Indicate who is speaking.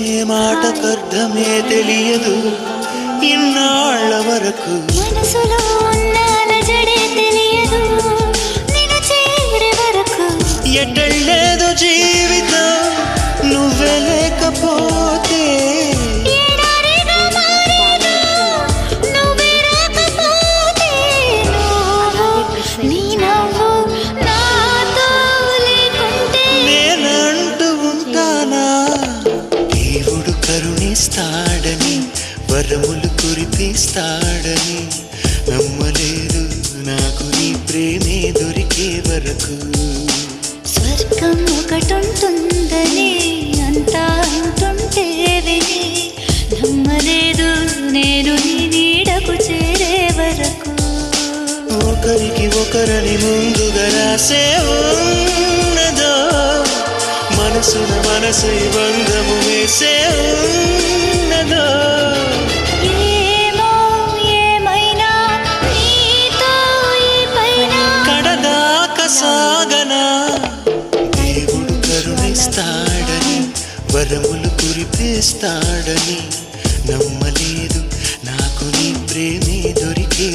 Speaker 1: ఏ మాటకర్థమే తెలియదు ఇన్నాళ్ళ వరకు
Speaker 2: మనసులో ఉన్న అలజడే తెలియదు నిన్ను చేరే వరకు
Speaker 1: ఎటళ్ళేదో జీవితం నువ్వే లేకపోతే
Speaker 2: ఎడారిగా మారేదో నువ్వే రాకపోతే నీ నవ్వు నాతో లేకుంటే
Speaker 1: నేనంటూ ఉంటానా దేవుడు కరుణిస్తాడని వరములు కురిపిస్తాడని నమ్మలేదు నాకు నీ ప్రేమే దొరికే వరకు
Speaker 2: స్వర్గం ఒకటుంటుందని అంతా అంటుంటే విని నమ్మలేదు నేను నీ నీడకు చేరే వరకు
Speaker 1: ఒకరికి ఒకరని ముందుగా రాసే ఉన్నదో మనసున మనసు బంధము వేసే ఉన్నదో
Speaker 2: ఏమో ఏమైనా నీతో ఈ పైన
Speaker 1: కడదాకా సాగనా దేవుడు కరుణిస్తాడని వరములు కురిపిస్తాడని నమ్మలేదు నాకు నీ ప్రేమే దొరికే